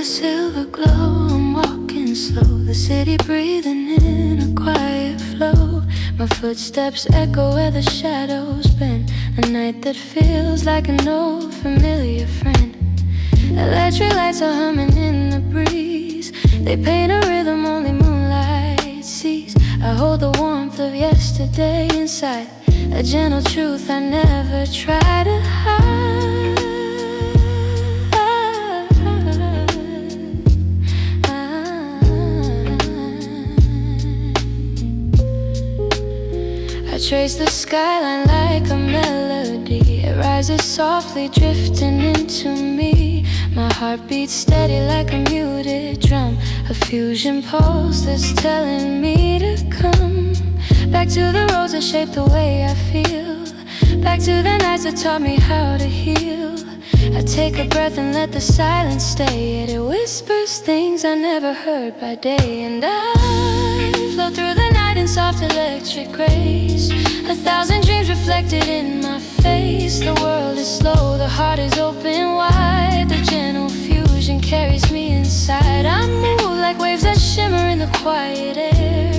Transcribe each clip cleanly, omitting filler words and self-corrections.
silver glow, I'm walking slow, the city breathing in a quiet flow. My footsteps echo where the shadows bend, a night that feels like an old familiar friend. Electric lights are humming in the breeze, they paint a rhythm only moonlight sees. I hold the warmth of yesterday inside, a gentle truth I never try to hide. I trace the skyline like a melody, it rises softly drifting into me. My heart beats steady like a muted drum, a fusion pulse that's telling me to come back to the roads that shape the way I feel, back to the nights that taught me how to heal. I take a breath and let the silence stay, and it whispers things I never heard by day. And I flow through the night in soft electric grace, a thousand dreams reflected in my face. The world is slow, the heart is open wide, the gentle fusion carries me inside. I move like waves that shimmer in the quiet air,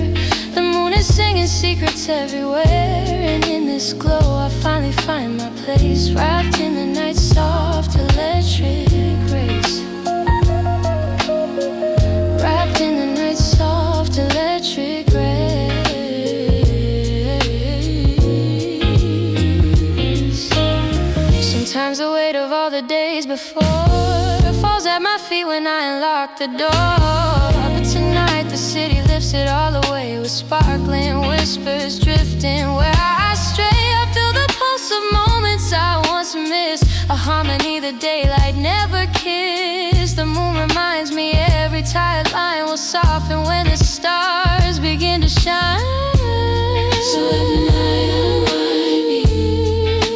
the moon is singing secrets everywhere. And in this glow I finally find my place, wrapped in the night's soft electric grace, wrapped in the night's soft electric grace. Sometimes the weight of all the days before falls at my feet when I unlock the door. But tonight the city lifts it all away, with sparkling whispers drifting where I stray. I feel the pulse of moments I once missed, a harmony the daylight never kissed. The moon reminds me every tired line will soften when the stars begin to shine. So let the night unwind me,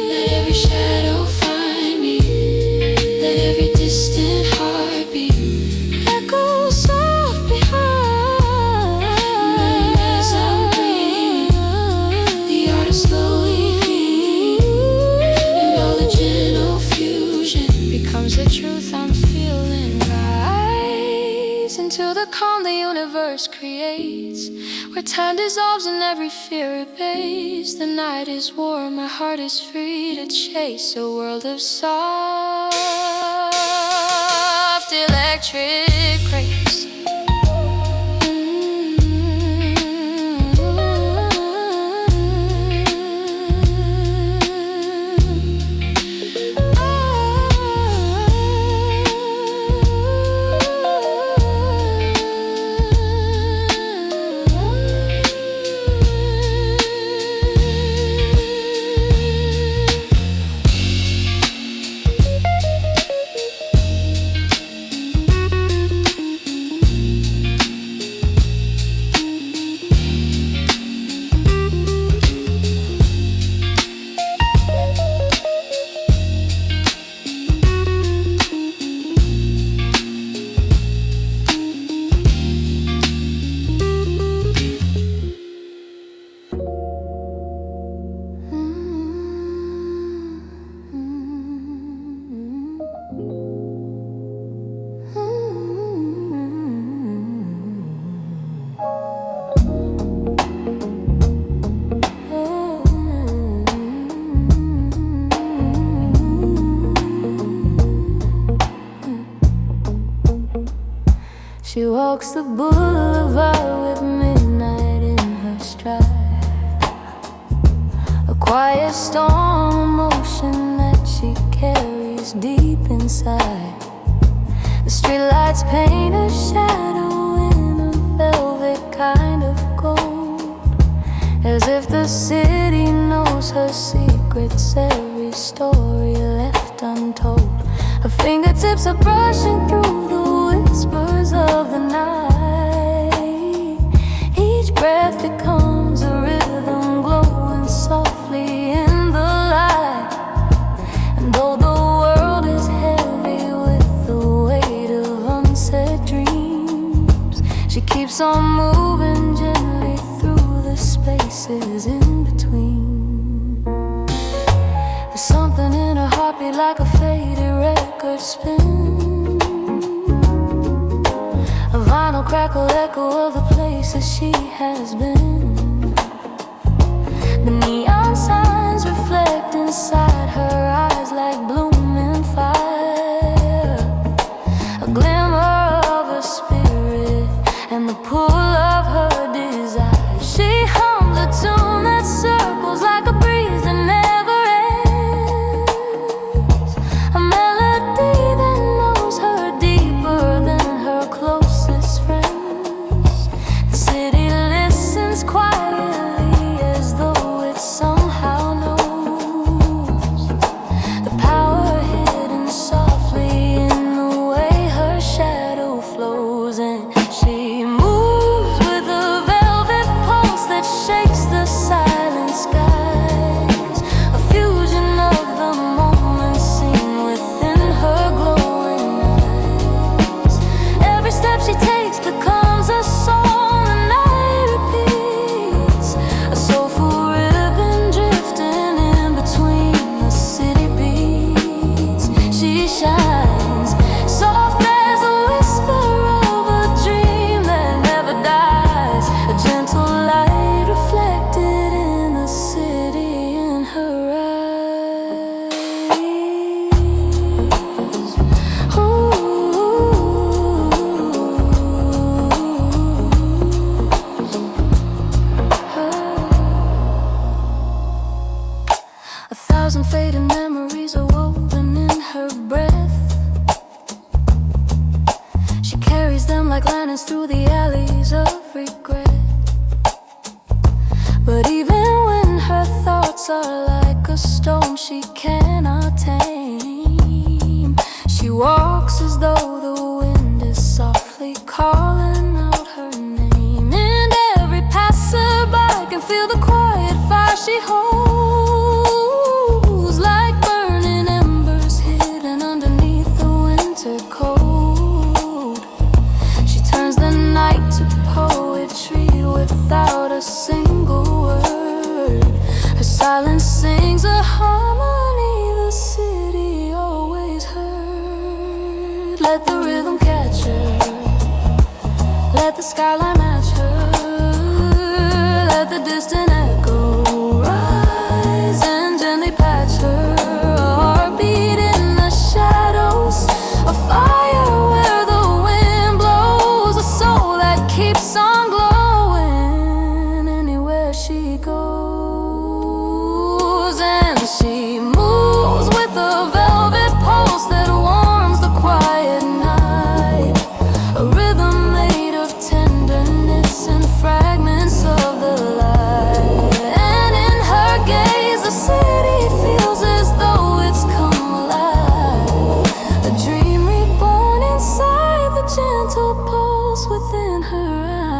let every shadow find me, let every distant heartbeat echo soft behind. And as I'm breathing, the art is slowly healing, and all the gentle fusion becomes the truth I'm feeling. Rise into the calm the universe creates, where time dissolves and every fear obeys. The night is warm, my heart is free to chase a world of soft electric grace. She walks the boulevard with midnight in her stride, a quiet storm of motion that she carries deep inside. The streetlights paint a shadow in a velvet kind of gold, as if the city knows her secrets, every story left untold. Her fingertips are brushing through the whispers of the night. Each breath becomes a rhythm glowing softly in the light. And though the world is heavy with the weight of unsaid dreams, she keeps on moving gently through the spaces in between. There's something in her heartbeat like a faded record spin, crackle echo of the places she has been. The neon signs reflect inside her eyes like blooming fire, a glimmer of her spirit and the pull of her desire. She hummed a tune that circles like a breeze that never ends, a melody that knows her deeper than her closest friends. The city listens quietly as though it somehow knows the power hidden softly in the way her shadow flows. And she moves with a velvet pulse that shakes the silent skies, a fusion of the moment seen within her glowing eyes. Every step she takes becomes a song the night repeats, a soulful ribbon drifting in between the city beats. She shines soft as the whisper of a dream that never dies, a gentle light reflected in the city in her eyes. Ooh. 1,000 fading memories are woven in her breath. She carries them like lanterns through the alleys of regret. But even when her thoughts are like a storm she cannot tame, she walks as though the wind is softly calling out her name. And every passerby can feel the quiet fire she holds, like burning embers hidden underneath the winter cold. She turns the night to poetry without a single word. Her silence sings a harmony the city always heard. Let the rhythm catch her, let the skyline match her, let the distant echo rise and gently patch her. A heartbeat in the shadows, a fire where the wind blows, a soul that keeps on glowing anywhere she goes. And she moves with a velvet pulse that warms the quiet night, a rhythm made of tenderness and fragments of the light. And in her gaze the city feels as though it's come alive, a dream reborn inside the gentle pulse within her eyes.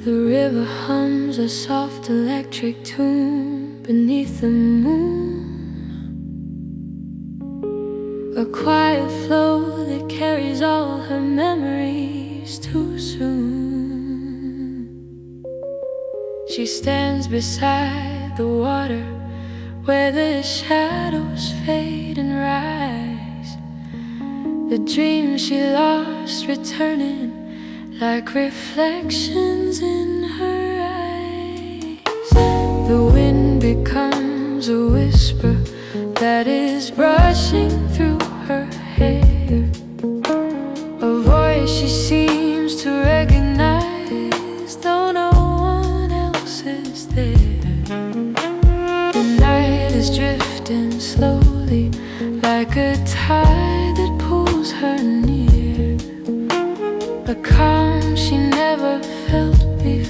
The river hums a soft electric tune beneath the moon, a quiet flow that carries all her memories too soon. She stands beside the water where the shadows fade and rise, the dreams she lost returning like reflections in her eyes. The wind becomes a whisper that is brushing through her hair, a voice she seems to recognize though no one else is there. The night is drifting slowly like a tide that pulls her near, a calm she never felt before.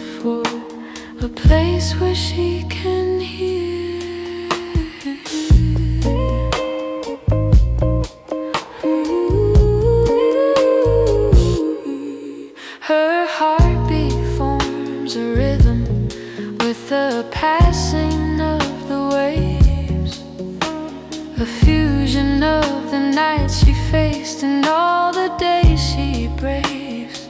place where she can hear. Her heartbeat forms a rhythm with the passing of the waves, a fusion of the nights she faced and all the days she braves.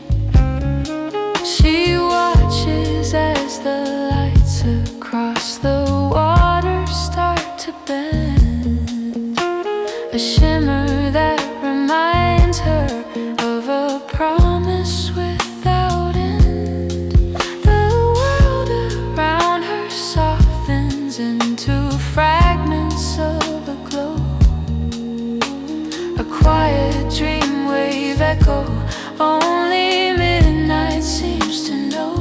She watches as the lights across the water start to bend, a shimmer that reminds her of a promise without end. The world around her softens into fragments of a glow, a quiet dream wave echo only midnight seems to know.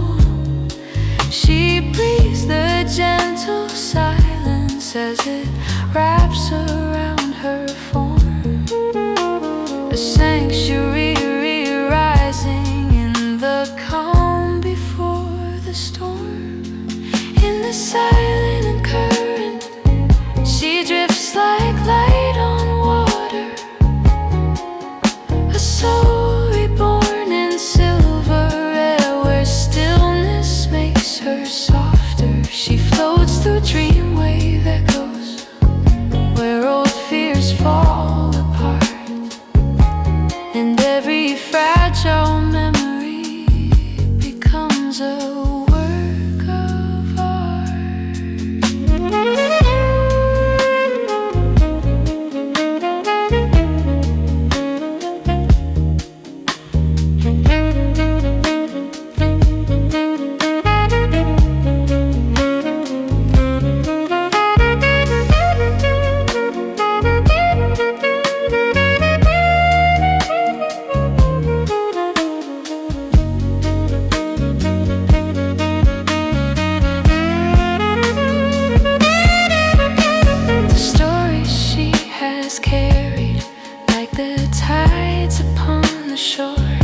She breathes the gentle silence as it wraps around her form, a sanctuary rising in the calm before the storm. In the silent current, she drifts like light on water, a soul reborn in silver air where stillness makes her softer. She floats through dream wave echoes where old fears fall apart, and every fragile memory becomes a work of art. Carried like the tides upon the shore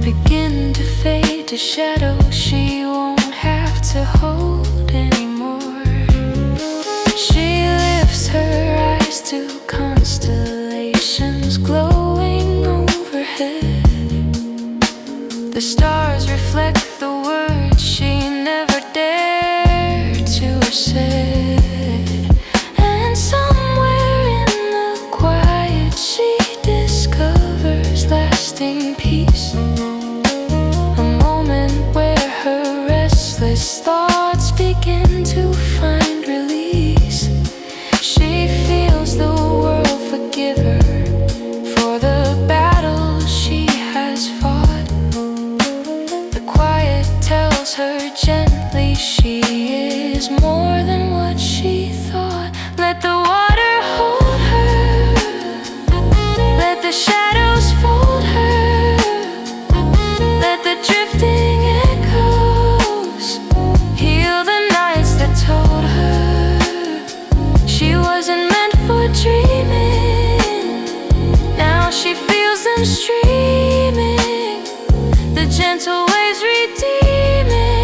begin to fade to shadows she won't have to hold anymore. She lifts her eyes to constellations glowing overhead. The stars reflect the words she never dared to have said. Peace, a moment where her restless thoughts begin to find release. She feels the world forgive her for the battles she has fought. The quiet tells her gently she is more than what she thought. Let the water hold her, let the shadows fold her, let the drifting echoes heal the nights that told her she wasn't meant for dreaming. Now she feels them streaming, the gentle waves redeeming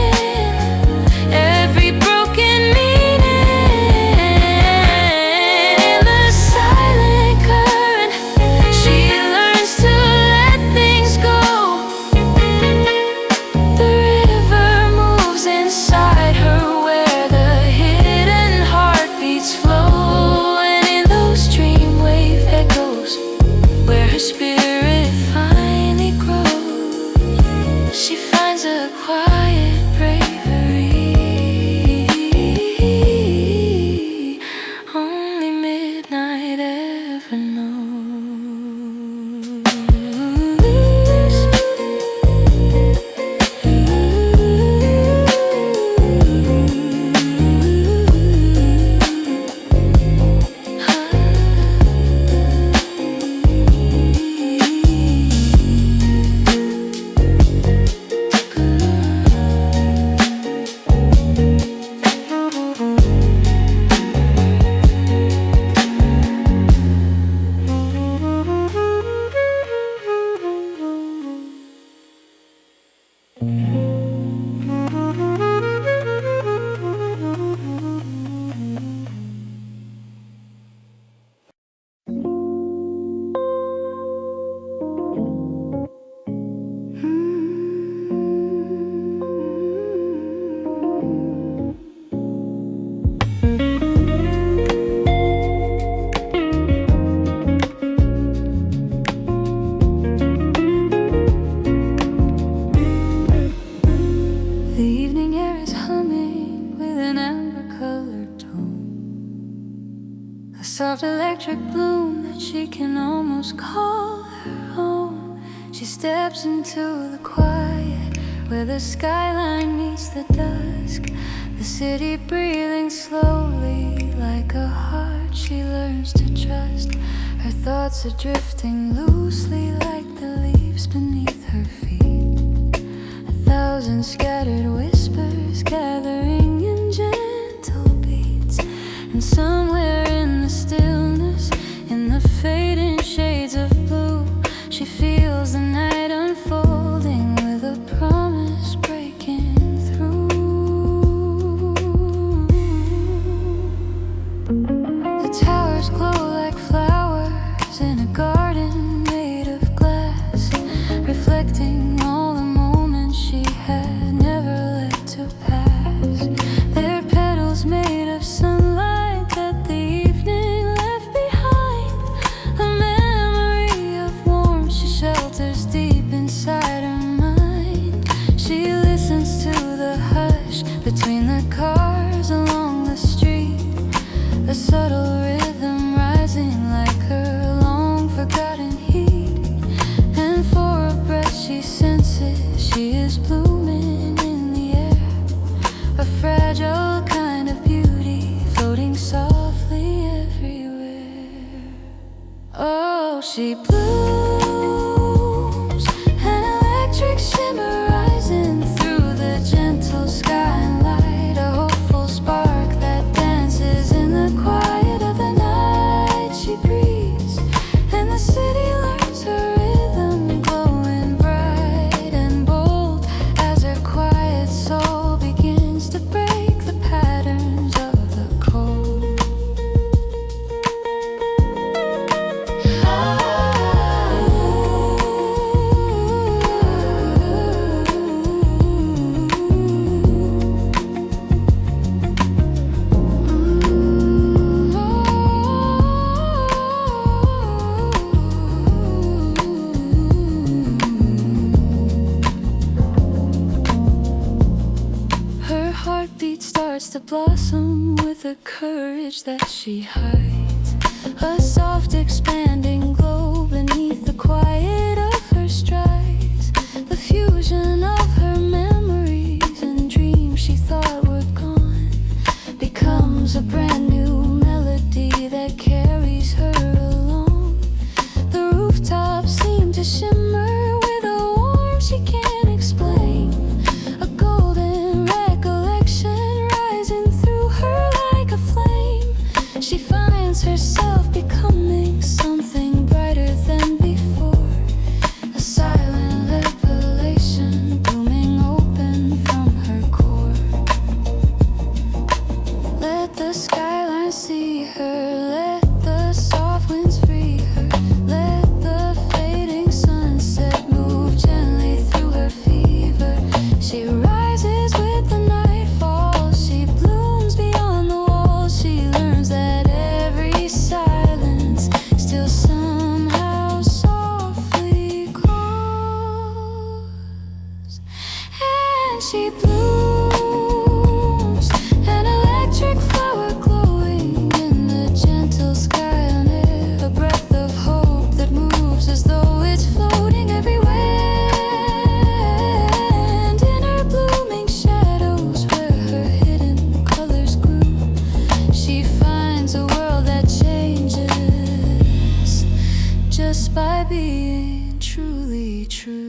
every broken meaning. In the silent current, she soft electric bloom that she can almost call her own. She steps into the quiet where the skyline meets the dusk, the city breathing slowly like a heart she learns to trust. Her thoughts are drifting loosely like the leaves beneath her feet, a thousand scattered whispers gathering in gentle beats. And somewhere in the stillness, in the fading shades of blue, she feels the night unfolding with a promise breaking through. The towers glow like flowers in a garden made of glass, reflecting all the moments she had never let to pass. Their petals made of sunlight that the evening left behind, a memory of warmth she shelters deep inside her mind. She listens to the hush between the cars along the street, a subtle rhythm rising like her long forgotten heat. And for a breath she senses she is blooming in the air, a fragile kind of beauty floating softly everywhere. Oh, she blooms, an electric shimmer rising through the gentle sky and light, a hopeful spark that dances in the quiet of the night. She breathes, and the city learns her rhythm, glowing bright and bold as her quiet soul begins to break the patterns of the cold. Her heartbeat starts to blossom with a courage that she hides, a soft expanding glow beneath the quiet of her strides. The fusion of her memories and dreams she thought were gone becomes a brand new melody that carries her along. The rooftops seem to shimmer with a warmth she can't explain, a golden recollection rising through her like a flame. She finds herself becoming something brighter than before, a silent revelation blooming open from her core. Let the skyline see her, let the soft winds free her, let the fading sunset move gently through her fever. She rises with the nightfall, she blooms beyond the walls. She learns that every silence still somehow softly calls. And she blooms, an electric flower glowing in the gentle sky and air, a breath of hope that moves as though it's floating everywhere. And in her blooming shadows where her hidden colors grew, she finds a world that changes just by being truly true.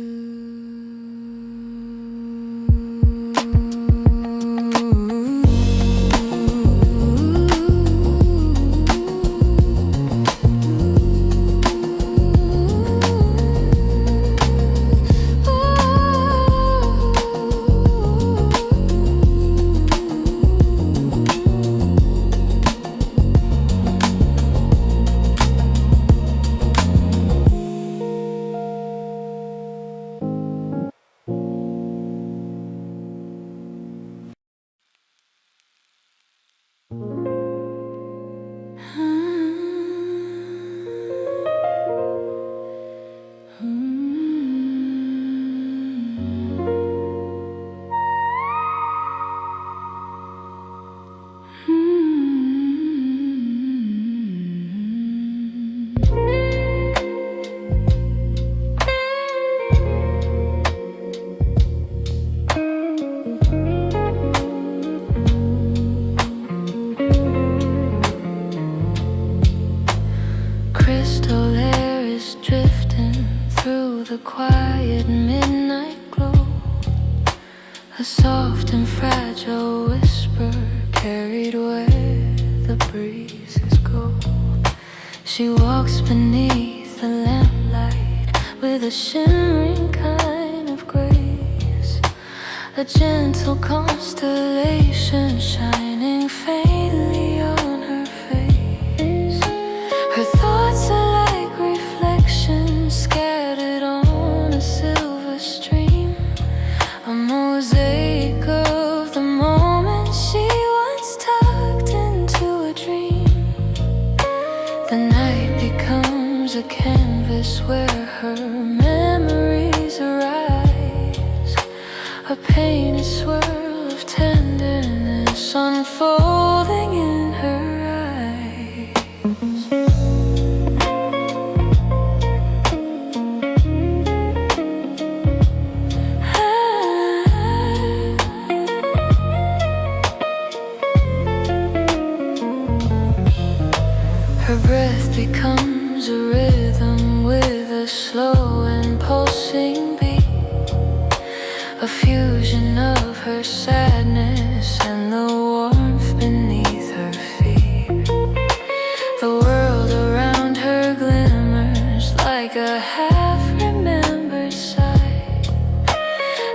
quiet midnight glow, a soft and fragile whisper carried where the breezes go. She walks beneath the lamplight with a shimmering kind of grace, a gentle constellation shining faintly on her face. Her thoughts are like reflections scattered on a silver stream, a mosaic of the moment she once tucked into a dream. The night becomes a canvas where her memories arise, a painted swirl of tenderness unfolding in her eyes. Her breath becomes a rhythm with a slow and pulsing beat, a fusion of her sadness and the warmth beneath her feet. The world around her glimmers like a half-remembered sight,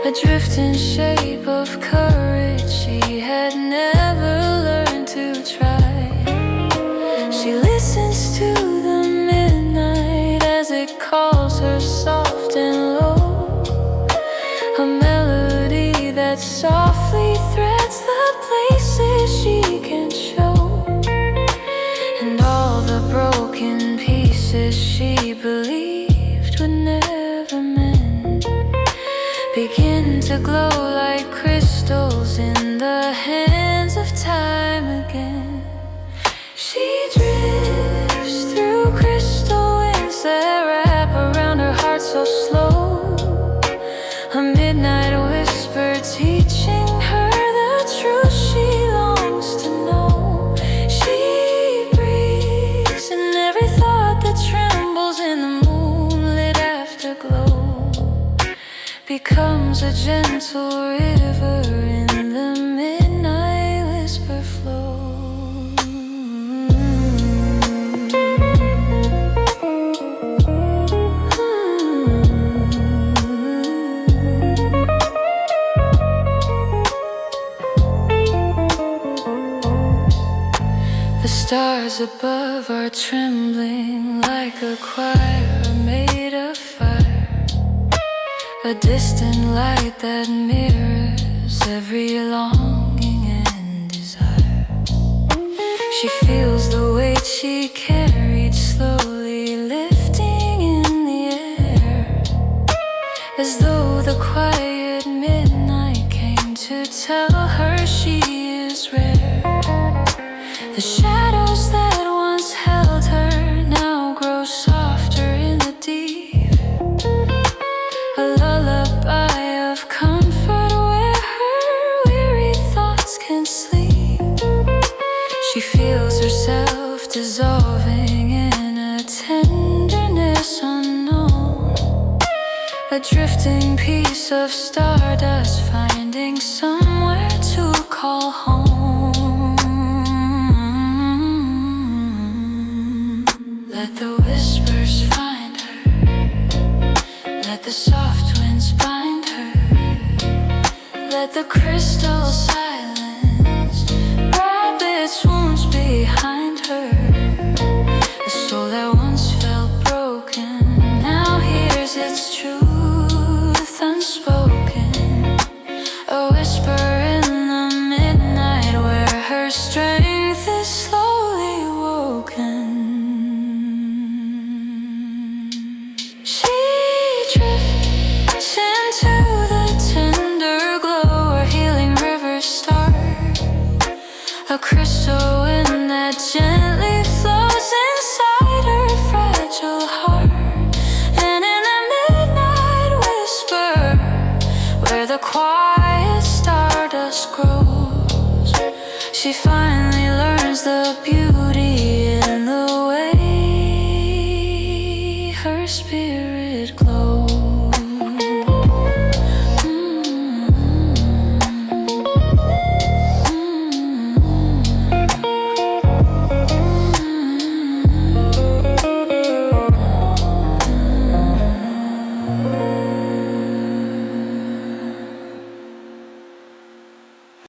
a drifting shape of courage she had never learned to try. She listens to the midnight as it calls her soft and low, a melody that softly threads the places she can show, and all the broken pieces she believed would never mend begin to glow like crystals in the hands of time again. She drifts through crystal winds that wrap around her heart so slow, a midnight whisper teaching her the truth she longs to know. She breathes in every thought that trembles in the moonlit afterglow, becomes a gentle river in the midnight whisper flow. The stars above are trembling like a choir made of fire, a distant light that mirrors every longing and desire. She feels the weight she carried slowly lifting in the air, as though the quiet midnight came to tell her she is rare. The shadows that once held her now grow softer in the deep, a lullaby of comfort where her weary thoughts can sleep. She feels herself dissolving in a tenderness unknown, a drifting piece of stardust finding somewhere to call home. Let the whispers find her, let the soft winds bind her, let the crystal silence wrap its wounds behind her. The soul that once felt broken now hears its truth unspoken, a whisper in the midnight where her strength is slowly woken. She drifts into the tender glow where healing rivers start, a crystal wind that gently flows inside her fragile heart. And in the midnight whisper where the quiet stardust grows, she finally learns the beauty in the way her spirit glows.